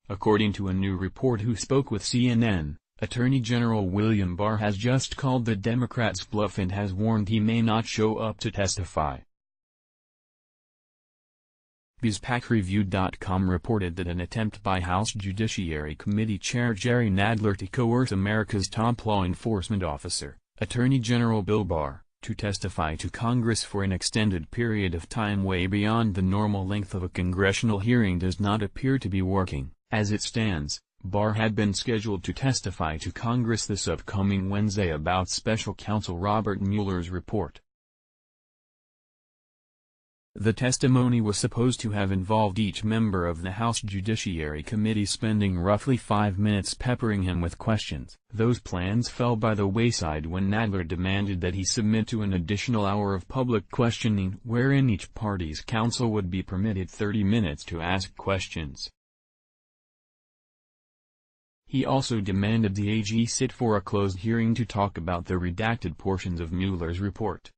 According to a new report who spoke with CNN, Attorney General William Barr has just called the Democrats bluff and has warned he may not show up to testify. BizPackReview.com reported that an attempt by House Judiciary Committee Chair Jerry Nadler to coerce America's top law enforcement officer, Attorney General Bill Barr, to testify to Congress for an extended period of time way beyond the normal length of a congressional hearing does not appear to be working. As it stands, Barr had been scheduled to testify to Congress this upcoming Wednesday about Special Counsel Robert Mueller's report. The testimony was supposed to have involved each member of the House Judiciary Committee spending roughly 5 minutes peppering him with questions. Those plans fell by the wayside when Nadler demanded that he submit to an additional hour of public questioning wherein each party's counsel would be permitted 30 minutes to ask questions. He also demanded the AG sit for a closed hearing to talk about the redacted portions of Mueller's report.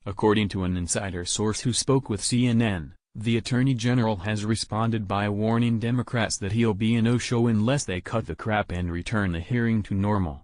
According to an insider source who spoke with CNN, the Attorney General has responded by warning Democrats that he'll be a no-show unless they cut the crap and return the hearing to normal.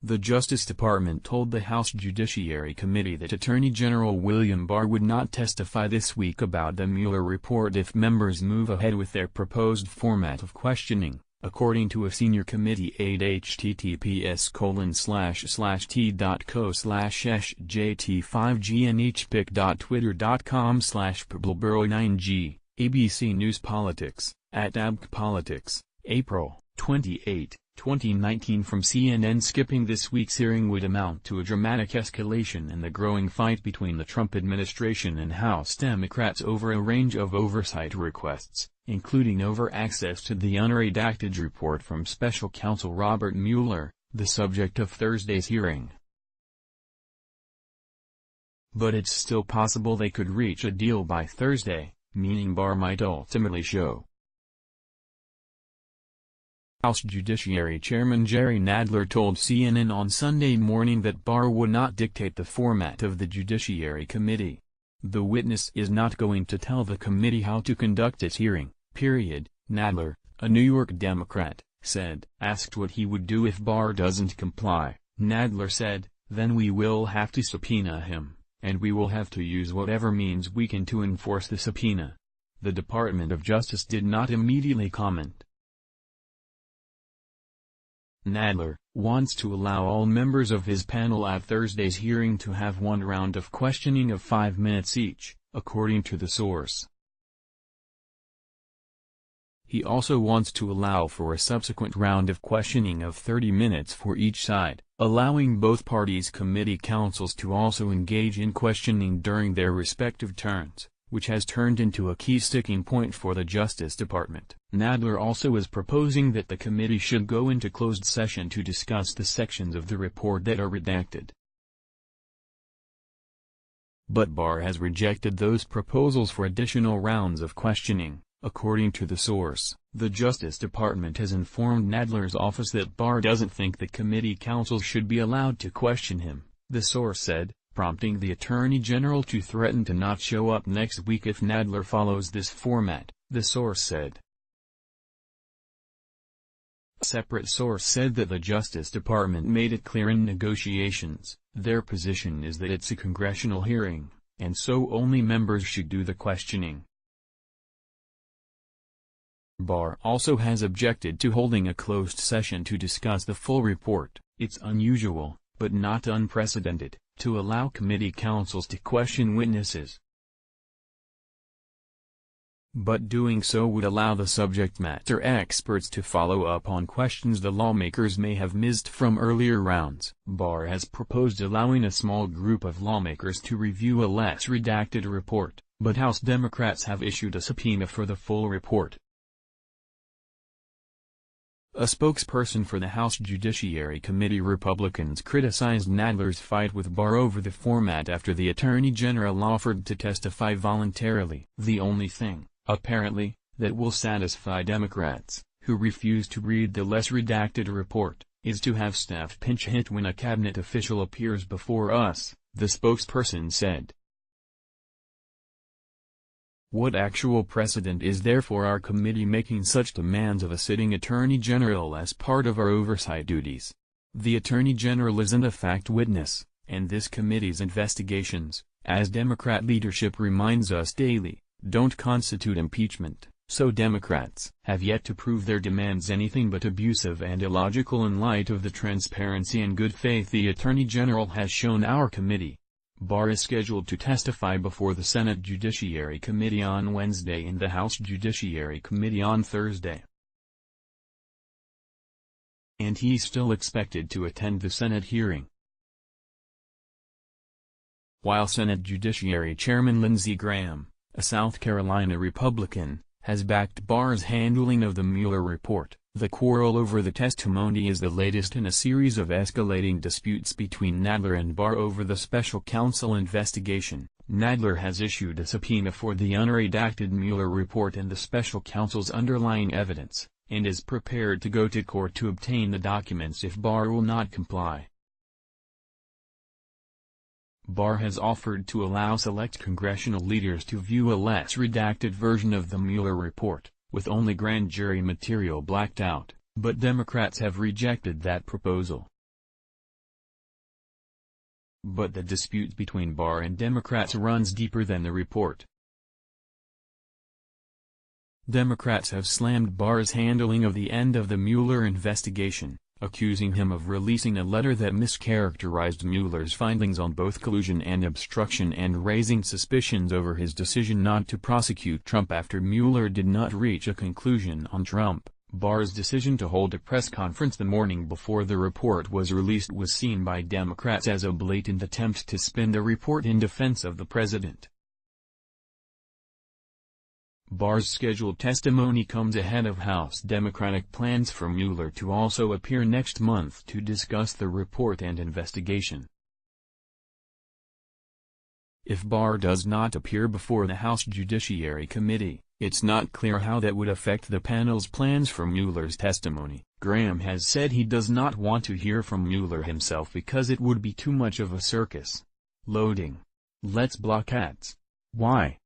The Justice Department told the House Judiciary Committee that Attorney General William Barr would not testify this week about the Mueller report if members move ahead with their proposed format of questioning. According to a senior committee aide https://t.co/sht5gnhpic.twitter.com/pblburo9g, ABC News Politics, @abcpolitics, April 28, 2019 from CNN. Skipping this week's hearing would amount to a dramatic escalation in the growing fight between the Trump administration and House Democrats over a range of oversight requests, including over access to the unredacted report from Special Counsel Robert Mueller, the subject of Thursday's hearing. But it's still possible they could reach a deal by Thursday, meaning Barr might ultimately show. House Judiciary Chairman Jerry Nadler told CNN on Sunday morning that Barr would not dictate the format of the Judiciary Committee. The witness is not going to tell the committee how to conduct its hearing, period, Nadler, a New York Democrat, said. Asked what he would do if Barr doesn't comply, Nadler said, "Then we will have to subpoena him, and we will have to use whatever means we can to enforce the subpoena." The Department of Justice did not immediately comment. Nadler wants to allow all members of his panel at Thursday's hearing to have one round of questioning of 5 minutes each, according to the source. He also wants to allow for a subsequent round of questioning of 30 minutes for each side, allowing both parties' committee counsels to also engage in questioning during their respective turns, which has turned into a key sticking point for the Justice Department. Nadler also is proposing that the committee should go into closed session to discuss the sections of the report that are redacted. But Barr has rejected those proposals for additional rounds of questioning. According to the source, the Justice Department has informed Nadler's office that Barr doesn't think the committee counsels should be allowed to question him, the source said, prompting the Attorney General to threaten to not show up next week if Nadler follows this format, the source said. A separate source said that the Justice Department made it clear in negotiations, their position is that it's a congressional hearing, and so only members should do the questioning. Barr also has objected to holding a closed session to discuss the full report. It's unusual, but not unprecedented, to allow committee counsels to question witnesses. But doing so would allow the subject matter experts to follow up on questions the lawmakers may have missed from earlier rounds. Barr has proposed allowing a small group of lawmakers to review a less redacted report, but House Democrats have issued a subpoena for the full report. A spokesperson for the House Judiciary Committee Republicans criticized Nadler's fight with Barr over the format after the Attorney General offered to testify voluntarily. The only thing, apparently, that will satisfy Democrats, who refuse to read the less redacted report, is to have staff pinch hit when a cabinet official appears before us, the spokesperson said. What actual precedent is there for our committee making such demands of a sitting Attorney General as part of our oversight duties? The Attorney General isn't a fact witness, and this committee's investigations, as Democrat leadership reminds us daily, don't constitute impeachment, so Democrats have yet to prove their demands anything but abusive and illogical in light of the transparency and good faith the Attorney General has shown our committee. Barr is scheduled to testify before the Senate Judiciary Committee on Wednesday and the House Judiciary Committee on Thursday. And he's still expected to attend the Senate hearing. While Senate Judiciary Chairman Lindsey Graham, a South Carolina Republican, has backed Barr's handling of the Mueller report, the quarrel over the testimony is the latest in a series of escalating disputes between Nadler and Barr over the special counsel investigation. Nadler has issued a subpoena for the unredacted Mueller report and the special counsel's underlying evidence, and is prepared to go to court to obtain the documents if Barr will not comply. Barr has offered to allow select congressional leaders to view a less redacted version of the Mueller report, with only grand jury material blacked out, but Democrats have rejected that proposal. But the dispute between Barr and Democrats runs deeper than the report. Democrats have slammed Barr's handling of the end of the Mueller investigation, accusing him of releasing a letter that mischaracterized Mueller's findings on both collusion and obstruction and raising suspicions over his decision not to prosecute Trump after Mueller did not reach a conclusion on Trump. Barr's decision to hold a press conference the morning before the report was released was seen by Democrats as a blatant attempt to spin the report in defense of the president. Barr's scheduled testimony comes ahead of House Democratic plans for Mueller to also appear next month to discuss the report and investigation. If Barr does not appear before the House Judiciary Committee, it's not clear how that would affect the panel's plans for Mueller's testimony. Graham has said he does not want to hear from Mueller himself because it would be too much of a circus. Loading. Let's block ads. Why?